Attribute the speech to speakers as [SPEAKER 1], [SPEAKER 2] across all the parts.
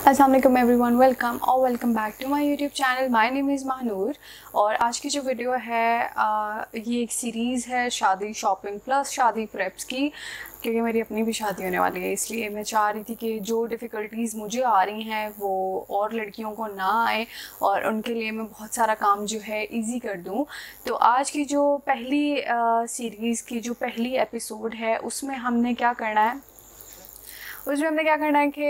[SPEAKER 1] अस्सलाम वालेकुम everyone, welcome back to my YouTube channel. My name is Mahnoor. और आज की जो वीडियो है ये एक सीरीज़ है शादी शॉपिंग प्लस शादी प्रेप्स की, क्योंकि मेरी अपनी भी शादी होने वाली है। इसलिए मैं चाह रही थी कि जो डिफ़िकल्टीज़ मुझे आ रही हैं वो और लड़कियों को ना आए और उनके लिए मैं बहुत सारा काम जो है इजी कर दूं। तो आज की जो पहली सीरीज़ की जो पहली एपिसोड है उसमें हमने क्या करना है कि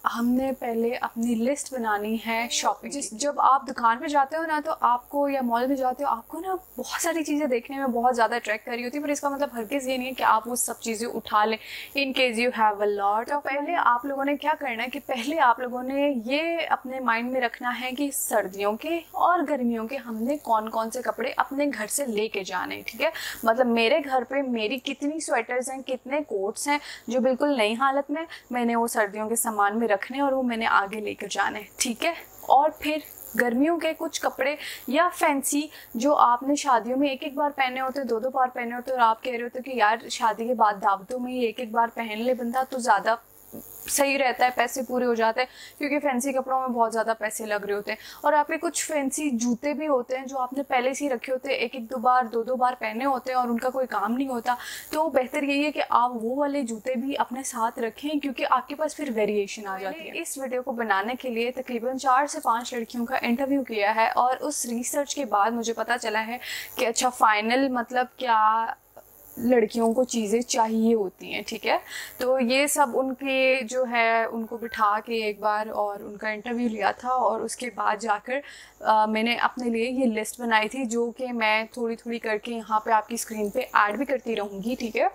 [SPEAKER 1] हमने पहले अपनी लिस्ट बनानी है शॉपिंग। जब आप दुकान पे जाते हो ना, तो आपको या मॉल में जाते हो, आपको ना बहुत सारी चीज़ें देखने में बहुत ज़्यादा अट्रैक्ट कर रही होती है, पर इसका मतलब हरगिज़ ये नहीं है कि आप वो सब चीज़ें उठा लें in case you have a lot. तो पहले आप लोगों ने क्या करना है कि पहले आप लोगों ने ये अपने माइंड में रखना है कि सर्दियों के और गर्मियों के हमने कौन कौन से कपड़े अपने घर से लेके जाने। ठीक है, मतलब मेरे घर पे मेरी कितनी स्वेटर्स हैं, कितने कोट्स हैं जो बिल्कुल नई हालत में मैंने वो सर्दियों के सामान में रखने और वो मैंने आगे लेकर जाने। ठीक है, और फिर गर्मियों के कुछ कपड़े या फैंसी जो आपने शादियों में एक एक बार पहने होते, दो दो बार पहने होते, और आप कह रहे होते कि यार शादी के बाद दावतों में एक एक बार पहन ले बंदा तो ज़्यादा सही रहता है, पैसे पूरे हो जाते हैं, क्योंकि फैंसी कपड़ों में बहुत ज़्यादा पैसे लग रहे होते हैं। और आपके कुछ फैंसी जूते भी होते हैं जो आपने पहले से ही रखे होते हैं, एक एक दो दो बार पहने होते हैं और उनका कोई काम नहीं होता। तो बेहतर यही है कि आप वो वाले जूते भी अपने साथ रखें, क्योंकि आपके पास फिर वेरिएशन आ जाती है। इस वीडियो को बनाने के लिए तकरीबन 4 से 5 लड़कियों का इंटरव्यू किया है और उस रिसर्च के बाद मुझे पता चला है कि अच्छा फाइनल मतलब क्या लड़कियों को चीज़ें चाहिए होती हैं। ठीक है, तो ये सब उनके जो है उनको बिठा के एक बार और उनका इंटरव्यू लिया था, और उसके बाद जाकर मैंने अपने लिए ये लिस्ट बनाई थी जो कि मैं थोड़ी थोड़ी करके यहाँ पे आपकी स्क्रीन पे ऐड भी करती रहूँगी। ठीक है,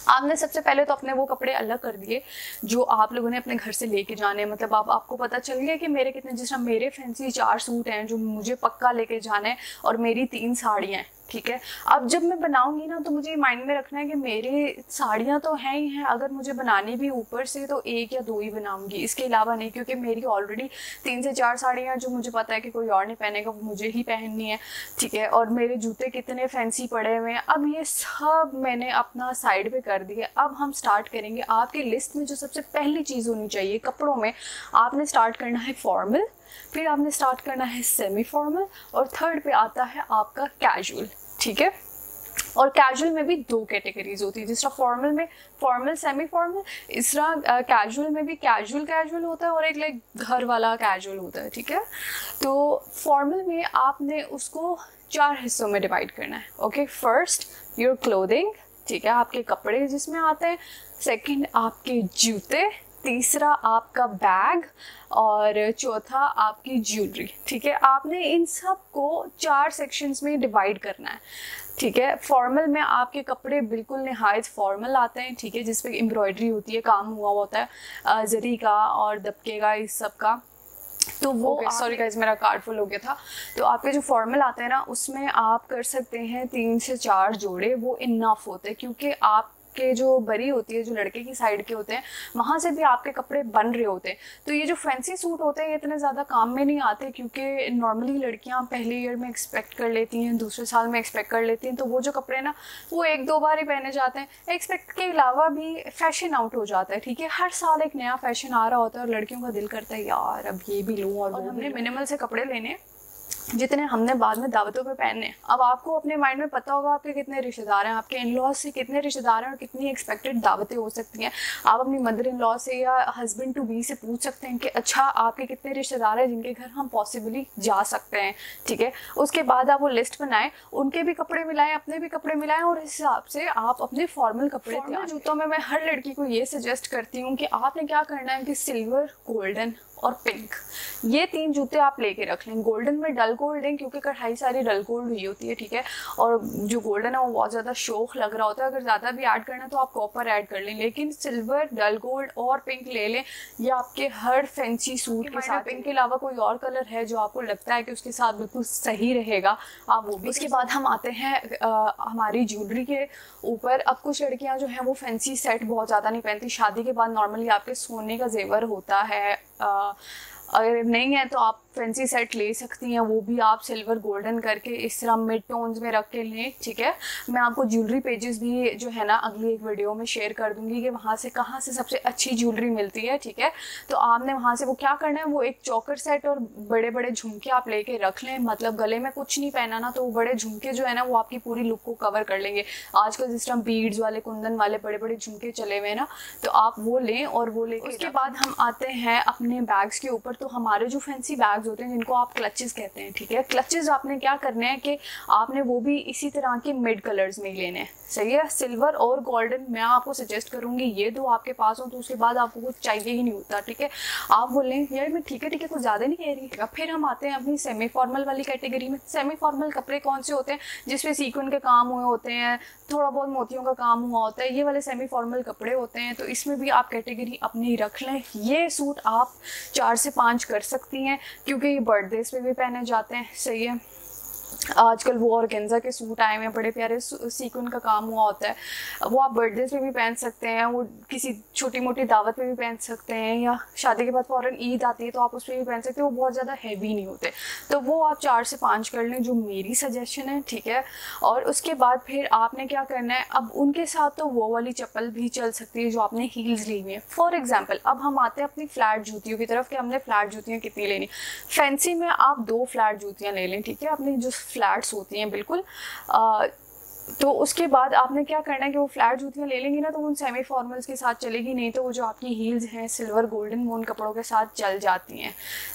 [SPEAKER 1] आपने सबसे पहले तो अपने वो कपड़े अलग कर दिए जो आप लोगों ने अपने घर से लेके जाने। मतलब आपको पता चल गया कि मेरे कितने, जिस तरह मेरे फैंसी 4 सूट हैं जो मुझे पक्का लेके जाने हैं और मेरी 3 साड़ियाँ हैं। ठीक है, अब जब मैं बनाऊंगी ना तो मुझे माइंड में रखना है कि मेरे साड़ियाँ तो हैं ही हैं, अगर मुझे बनानी भी ऊपर से तो 1 या 2 ही बनाऊंगी, इसके अलावा नहीं, क्योंकि मेरी ऑलरेडी 3 से 4 साड़ियाँ जो मुझे पता है कि कोई और नहीं पहनेगा, वो मुझे ही पहननी है। ठीक है, और मेरे जूते कितने फैंसी पड़े हुए हैं, अब ये सब मैंने अपना साइड पे कर दिया। अब हम स्टार्ट करेंगे। आपकी लिस्ट में जो सबसे पहली चीज़ होनी चाहिए कपड़ों में, आपने स्टार्ट करना है फॉर्मल, फिर आपने स्टार्ट करना है सेमी फॉर्मल, और थर्ड पे आता है आपका कैजुअल। ठीक है, और कैजुअल में भी 2 कैटेगरीज होती है, जिस तरह फॉर्मल में फॉर्मल सेमी फॉर्मल, इस तरह कैजुअल में भी कैजुअल होता है और एक लाइक घर वाला कैजुअल होता है। ठीक है, तो फॉर्मल में आपने उसको 4 हिस्सों में डिवाइड करना है। ओके, फर्स्ट योर क्लोथिंग, ठीक है, आपके कपड़े जिसमें आते हैं, सेकंड आपके जूते, तीसरा आपका बैग, और चौथा आपकी ज्वेलरी। ठीक है, आपने इन सब को 4 सेक्शंस में डिवाइड करना है। ठीक है, फॉर्मल में आपके कपड़े बिल्कुल नहायत फॉर्मल आते हैं। ठीक है, जिस पे एम्ब्रॉयडरी होती है, काम हुआ होता है जरी का और दबके का, इस सब का। तो वो सॉरी गाइस, मेरा कार्ड फुल हो गया था। तो आपके जो फॉर्मल आते हैं ना, उसमें आप कर सकते हैं 3 से 4 जोड़े, वो इनफ होते हैं, क्योंकि आपके जो बरी होती है, जो लड़के की साइड के होते हैं, वहाँ से भी आपके कपड़े बन रहे होते हैं। तो ये जो फैंसी सूट होते हैं ये इतने ज़्यादा काम में नहीं आते, क्योंकि नॉर्मली लड़कियाँ पहले ईयर में एक्सपेक्ट कर लेती हैं, दूसरे साल में एक्सपेक्ट कर लेती हैं, तो वो जो कपड़े ना वो 1-2 बार ही पहने जाते हैं। एक्सपेक्ट के अलावा भी फैशन आउट हो जाता है। ठीक है, हर साल एक नया फैशन आ रहा होता है और लड़कियों का दिल करता है यार अब ये भी लूँ, और हमने मिनिमल से कपड़े लेने जितने हमने बाद में दावतों पे पहनने। अब आपको अपने माइंड में पता होगा आपके कितने रिश्तेदार हैं, आपके इन लॉज से कितने रिश्तेदार हैं और कितनी एक्सपेक्टेड दावतें हो सकती हैं। आप अपनी मदर इन लॉ से या हस्बैंड टू बी से पूछ सकते हैं कि अच्छा आपके कितने रिश्तेदार हैं जिनके घर हम पॉसिबली जा सकते हैं। ठीक है, उसके बाद आप वो लिस्ट बनाएं, उनके भी कपड़े मिलाएं, अपने भी कपड़े मिलाएं, और इस हिसाब से आप अपने फॉर्मल कपड़े तैयार। जूतों में मैं हर लड़की को ये सजेस्ट करती हूँ कि आपने क्या करना है कि सिल्वर, गोल्डन और पिंक, ये 3 जूते आप लेके रख लें। गोल्डन में डल गोल्ड है, क्योंकि कढ़ाई सारी डल गोल्ड हुई होती है। ठीक है, और जो गोल्डन है वो बहुत ज़्यादा शौक लग रहा होता है, अगर ज़्यादा भी ऐड करना है तो आप कॉपर ऐड कर लें, लेकिन सिल्वर, डल गोल्ड और पिंक ले लें। ये आपके हर फैंसी सूट के साथ। पिंक के अलावा कोई और कलर है जो आपको लगता है कि उसके साथ बिल्कुल सही रहेगा, आप वो भी। उसके बाद हम आते हैं हमारी ज्वेलरी के ऊपर। अब कुछ लड़कियाँ जो हैं वो फैंसी सेट बहुत ज़्यादा नहीं पहनती। शादी के बाद नॉर्मली आपके सोने का जेवर होता है, अगर नहीं है तो आप फैंसी सेट ले सकती हैं, वो भी आप सिल्वर गोल्डन करके इस तरह मिड टोन्स में रख के लें, ठीक है। मैं आपको ज्वेलरी पेजेस भी जो है ना अगली एक वीडियो में शेयर कर दूंगी कि वहाँ से कहाँ से सबसे अच्छी ज्वेलरी मिलती है, ठीक है। तो आपने वहाँ से वो क्या करना है, वो एक चौकर सेट और बड़े बड़े झुमके आप लेके रख लें। मतलब गले में कुछ नहीं पहना ना, तो वो बड़े झुमके जो है ना वो आपकी पूरी लुक को कवर कर लेंगे। आजकल जिस तरह बीड्स वाले, कुंदन वाले बड़े बड़े झुमके चले हुए हैं ना, तो आप वो लें और वो लेके उसके बाद हम आते हैं अपने बैग्स के ऊपर। तो हमारे जो फैंसी बैग्स होते हैं जिनको आप क्लचेस कहते हैं, ठीक है, क्लचेस आपने क्या करने हैं कि आपने वो भी इसी तरह के मिड कलर्स में लेने हैं, सही है। सिल्वर और गोल्डन मैं आपको सजेस्ट करूंगी ये दो आपके पास हो तो उसके बाद आपको कुछ चाहिए ही नहीं होता, ठीक है। आप बोलें यार मैं ठीक है कुछ ज़्यादा नहीं कह रही। फिर हम आते हैं अपनी सेमी फॉर्मल वाली कैटेगरी में। सेमी फॉर्मल कपड़े कौन से होते हैं, जिसमें सीक्वेंस के काम हुए होते हैं, थोड़ा बहुत मोतियों का काम हुआ होता है, ये वाले सेमी फॉर्मल कपड़े होते हैं। तो इसमें भी आप कैटेगरी अपनी रख लें। ये सूट आप 4 से 5 कर सकती हैं क्योंकि ये बर्थडेज पे भी पहने जाते हैं, सही है। आजकल वो ऑर्गेन्जा के सूट आए हुए हैं, बड़े प्यारे सीक्वेंस का काम हुआ होता है, वो आप बर्थडे पे भी पहन सकते हैं, वो किसी छोटी मोटी दावत पे भी पहन सकते हैं, या शादी के बाद फ़ौरन ईद आती है तो आप उस पर भी पहन सकते हैं। वो बहुत ज़्यादा हैवी नहीं होते, तो वो आप 4 से 5 कर लें, जो मेरी सजेशन है, ठीक है। और उसके बाद फिर आपने क्या करना है, अब उनके साथ तो वो वाली चप्पल भी चल सकती है जो आपने हील्स ली हुई है। फॉर एग्जाम्पल अब हम आते हैं अपनी फ्लैट जूतियों की तरफ कि हमने फ्लैट जूतियाँ कितनी लेनी। फैंसी में आप 2 फ्लैट जूतियाँ ले लें, ठीक है, अपनी जो फ्लैट्स होती हैं बिल्कुल। तो उसके बाद आपने क्या करना है कि वो फ्लैट जूतियाँ ले लेंगी ना तो उन सेमी फॉर्मल्स के साथ चलेगी, नहीं तो वो जो आपकी हील्स हैं सिल्वर गोल्डन वो उन कपड़ों के साथ चल जाती हैं।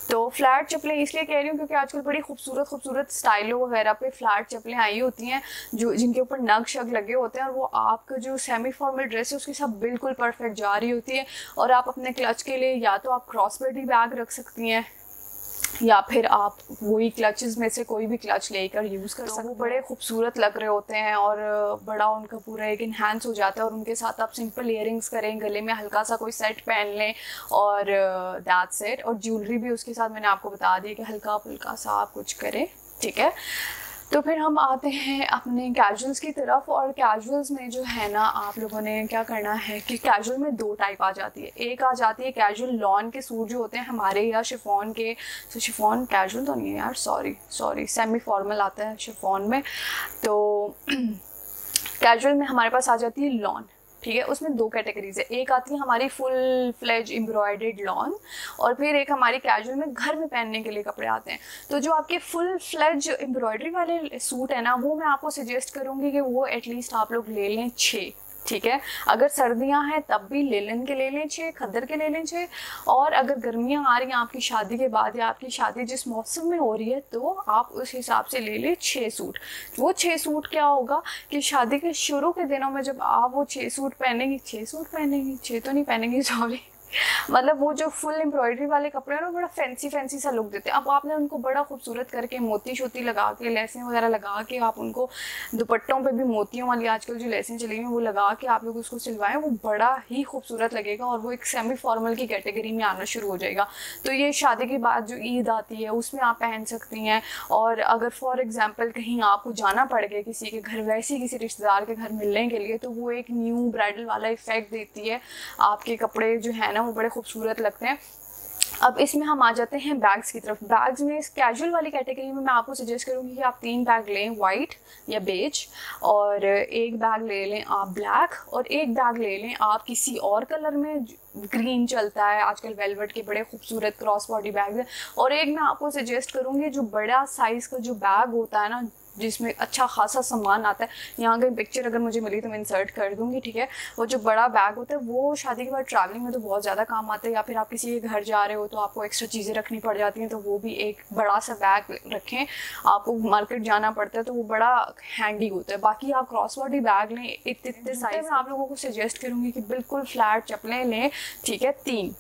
[SPEAKER 1] तो फ्लैट चप्पलें इसलिए कह रही हूँ क्योंकि आजकल बड़ी खूबसूरत स्टाइलों वगैरह पे फ्लैट चप्पलें आई होती हैं जो जिनके ऊपर नग शग लगे होते हैं, और वो आपका जो सेमी फॉर्मल ड्रेस है उसके साथ बिल्कुल परफेक्ट जा रही होती है। और आप अपने क्लच के लिए या तो आप क्रॉस बॉडी बैग रख सकती हैं या फिर आप वही क्लचेस में से कोई भी क्लच लेकर यूज़ कर सकते हैं। वो बड़े खूबसूरत लग रहे होते हैं और बड़ा उनका पूरा एक इन्हांस हो जाता है। और उनके साथ आप सिंपल इयरिंग्स करें, गले में हल्का सा कोई सेट पहन लें और दैट्स इट। और ज्वेलरी भी उसके साथ मैंने आपको बता दिया कि हल्का फुल्का सा आप कुछ करें, ठीक है। तो फिर हम आते हैं अपने कैजुअल्स की तरफ। और कैजुअल्स में जो है ना आप लोगों ने क्या करना है कि कैजुअल में 2 टाइप आ जाती है। एक आ जाती है कैजुअल लॉन के सूट जो होते हैं हमारे, या शिफॉन के। तो शिफॉन कैजुअल तो नहीं है यार, सॉरी सेमी फॉर्मल आता है शिफॉन में। तो कैजुअल में हमारे पास आ जाती है लॉन, ठीक है। उसमें 2 कैटेगरीज है, एक आती है हमारी फुल फ्लेज एम्ब्रॉयडर्ड लॉन, और फिर एक हमारी कैजुअल में घर में पहनने के लिए कपड़े आते हैं। तो जो आपके फुल फ्लेज एम्ब्रॉयडरी वाले सूट है ना, वो मैं आपको सजेस्ट करूँगी कि वो एटलीस्ट आप लोग ले लें 6, ठीक है। अगर सर्दियां हैं तब भी लिनन के ले लें 6, खद्दर के ले लें 6। और अगर गर्मियां आ रही हैं आपकी शादी के बाद या आपकी शादी जिस मौसम में हो रही है तो आप उस हिसाब से ले लें 6 सूट। वो 6 सूट क्या होगा कि शादी के शुरू के दिनों में जब आप वो 6 सूट पहनेंगी, 6 तो नहीं पहनेंगी, सॉरी, मतलब वो जो फुल एम्ब्रॉयडरी वाले कपड़े हैं ना बड़ा फैंसी सा लुक देते हैं। अब आपने उनको बड़ा खूबसूरत करके मोती शोती लगा के, लेसें वगैरह लगा के, आप उनको दुपट्टों पे भी मोतियों वाली आजकल जो लेसें चली हुई हैं वो लगा के आप लोग उसको सिलवाएं, वो बड़ा ही खूबसूरत लगेगा और वो एक सेमी फॉर्मल की कैटेगरी में आना शुरू हो जाएगा। तो ये शादी के बाद जो ईद आती है उसमें आप पहन सकती हैं। और अगर फॉर एग्जाम्पल कहीं आपको जाना पड़ गया किसी के घर, वैसे किसी रिश्तेदार के घर मिलने के लिए, तो वो एक न्यू ब्राइडल वाला इफेक्ट देती है। आपके कपड़े जो है ना वो बड़े खूबसूरत लगते हैं। अब इसमें हम आ जाते हैं बैग्स की तरफ। बैग्स में इस कैजुअल वाली कैटेगरी में मैं आपको सजेस्ट करूँगी कि आप 3 बैग लें, वाइट या बेज, और एक बैग ले लें आप ब्लैक, और एक बैग ले लें आप किसी और कलर में, ग्रीन चलता है आजकल, वेलवेट के बड़े खूबसूरत क्रॉस बॉडी बैग हैं। और एक मैं आपको सजेस्ट करूँगी जो बड़ा साइज़ का जो बैग होता है ना जिसमें अच्छा खासा सामान आता है, यहाँ की पिक्चर अगर मुझे मिली तो मैं इंसर्ट कर दूँगी, ठीक है। वो जो बड़ा बैग होता है वो शादी के बाद ट्रैवलिंग में तो बहुत ज़्यादा काम आता है, या फिर आप किसी के घर जा रहे हो तो आपको एक्स्ट्रा चीज़ें रखनी पड़ जाती हैं, तो वो भी एक बड़ा सा बैग रखें। आपको मार्केट जाना पड़ता है तो वो बड़ा हैंडी होता है। बाकी आप क्रॉस बॉडी बैग लें इतने साइज। मैं आप लोगों को सजेस्ट करूँगी कि बिल्कुल फ्लैट चप्पलें लें, ठीक है, 3।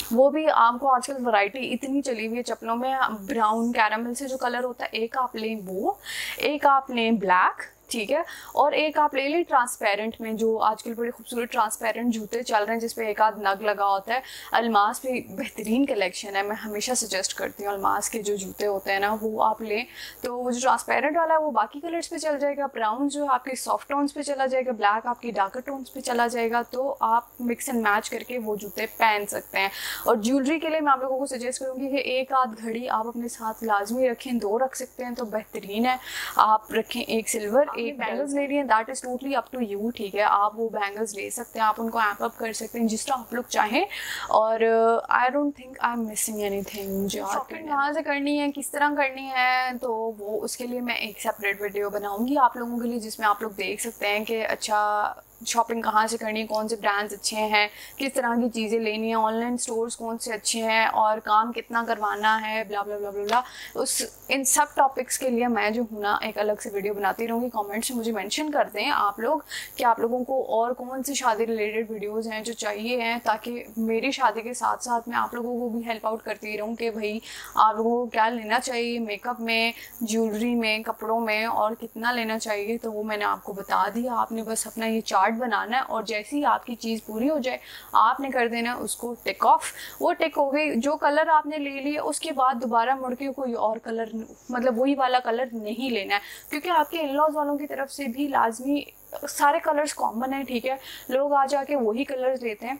[SPEAKER 1] वो भी आपको आजकल वैरायटी इतनी चली हुई है चप्पलों में, ब्राउन कैरामल से जो कलर होता है, एक आप लें वो, एक आप लें ब्लैक, ठीक है। और एक आप ले लें ट्रांसपेरेंट में, जो आजकल बड़े खूबसूरत ट्रांसपेरेंट जूते चल रहे हैं जिसपे एक आध नग लगा होता है। अल्मास पे बेहतरीन कलेक्शन है, मैं हमेशा सजेस्ट करती हूँ अल्मास के जो जूते होते हैं ना वो आप लें। तो वो जो ट्रांसपेरेंट वाला है वो बाकी कलर्स पे चल जाएगा, ब्राउन जो आपके सॉफ्ट टोन्स पे चला जाएगा, ब्लैक आपकी डार्कर टोन्स पे चला जाएगा। तो आप मिक्स एंड मैच करके वो जूते पहन सकते हैं। और ज्वेलरी के लिए मैं आप लोगों को सजेस्ट करूँगी कि एक आध घड़ी आप अपने साथ लाजमी रखें, 2 रख सकते हैं तो बेहतरीन है। आप रखें एक सिल्वर, एक बैंगल्स ले रही हैं, that is totally up to you, ठीक है। आप वो बैंगल्स ले सकते हैं, आप उनको एम्प अप कर सकते हैं जिस तरह आप लोग चाहें। और I don't think I am missing anything. मुझे शॉपिंग कहाँ से करनी है, किस तरह करनी है, तो वो उसके लिए मैं एक सेपरेट वीडियो बनाऊंगी आप लोगों के लिए, जिसमें आप लोग देख सकते हैं कि अच्छा शॉपिंग कहाँ से करनी है, कौन से ब्रांड्स अच्छे हैं, किस तरह की चीज़ें लेनी है, ऑनलाइन स्टोर्स कौन से अच्छे हैं और काम कितना करवाना है, ब्ला ब्ला ब्ला ब्ला। उस इन सब टॉपिक्स के लिए मैं जो हूँ ना एक अलग से वीडियो बनाती रहूँगी। कमेंट्स में मुझे मेंशन कर दें आप लोग कि आप लोगों को और कौन सी शादी रिलेटेड वीडियोज़ हैं जो चाहिए हैं, ताकि मेरी शादी के साथ साथ मैं आप लोगों को भी हेल्प आउट करती रहूँ कि भाई आप लोगों को क्या लेना चाहिए मेकअप में, ज्वेलरी में, कपड़ों में और कितना लेना चाहिए। तो वो मैंने आपको बता दिया, आपने बस अपना ये चार्ट बनाना है और जैसे ही आपकी चीज़ पूरी हो जाए आपने कर देना उसको टिक ऑफ। वो टिक हो गई, जो कलर आपने ले लिया उसके बाद दोबारा मुड़ के कोई और कलर, मतलब वही वाला कलर नहीं लेना है, क्योंकि आपके इन लॉज वालों की तरफ से भी लाजमी सारे कलर्स कॉमन है, ठीक है। लोग आ जाके वही कलर्स लेते हैं,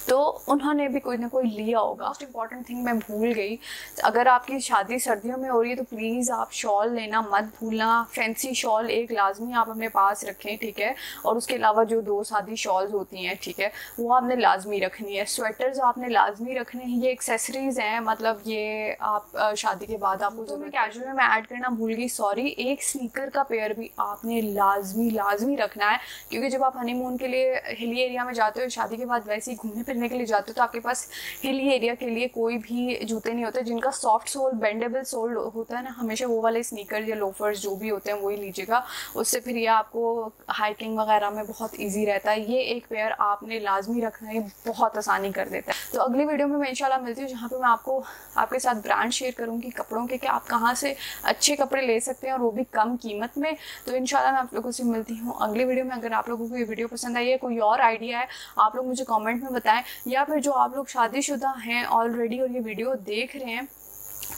[SPEAKER 1] तो उन्होंने भी कोई ना कोई लिया होगा। मोस्ट इंपॉर्टेंट थिंग मैं भूल गई, अगर आपकी शादी सर्दियों में हो रही है तो प्लीज़ आप शॉल लेना मत भूलना। फैंसी शॉल एक लाजमी आप अपने पास रखें, ठीक है। और उसके अलावा जो 2 सादी शॉल्स होती हैं, ठीक है, वो आपने लाजमी रखनी है। स्वेटर्स आपने लाजमी रखने हैं, ये एक्सेसरीज़ हैं, मतलब ये आप शादी के बाद आपको जो मैं कैजुअल में ऐड करना भूल गई, सॉरी। एक स्नीकर का पेयर भी आपने लाजमी रखना है, क्योंकि जब आप हनीमून के लिए हिली एरिया में जाते हो, शादी के बाद वैसे ही घूमने फिरने के लिए जाते हो, तो आपके पास हिली एरिया के लिए कोई भी जूते नहीं होते जिनका सॉफ्ट सोल बेंडेबल सोल होता है ना। हमेशा वो वाले स्नीकर या लोफर्स जो भी होते हैं वही लीजिएगा, उससे फिर ये आपको हाइकिंग वगैरह में बहुत इजी रहता है। ये एक पेयर आपने लाजमी रखना है, बहुत आसानी कर देता है। तो अगली वीडियो में मैं इंशाल्लाह मिलती हूँ, जहाँ पे मैं आपको आपके साथ ब्रांड शेयर करूँगी कपड़ों के, कि आप कहाँ से अच्छे कपड़े ले सकते हैं और वो भी कम कीमत में। तो इंशाल्लाह मैं आप लोगों से मिलती हूँ अगली वीडियो में। अगर आप लोगों को ये वीडियो पसंद आई है, कोई और आइडिया है, आप लोग मुझे कमेंट में बताएं, या फिर जो आप लोग शादीशुदा हैं ऑलरेडी और ये वीडियो देख रहे हैं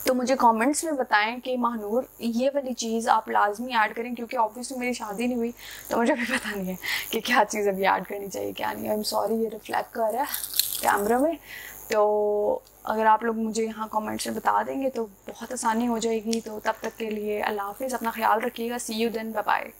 [SPEAKER 1] तो मुझे कमेंट्स में बताएं कि महानूर ये वाली चीज़ आप लाजमी ऐड करें, क्योंकि ऑब्वियसली मेरी शादी नहीं हुई तो मुझे भी पता नहीं है कि क्या चीज़ अभी ऐड करनी चाहिए क्या नहीं। आई एम सॉरी, ये रिफ्लेक्ट कर रहा है कैमरा में। तो अगर आप लोग मुझे यहाँ कमेंट्स में बता देंगे तो बहुत आसानी हो जाएगी। तो तब तक के लिए अल्लाह हाफिज़, अपना ख्याल रखिएगा। सी यू देन, बाय बाय।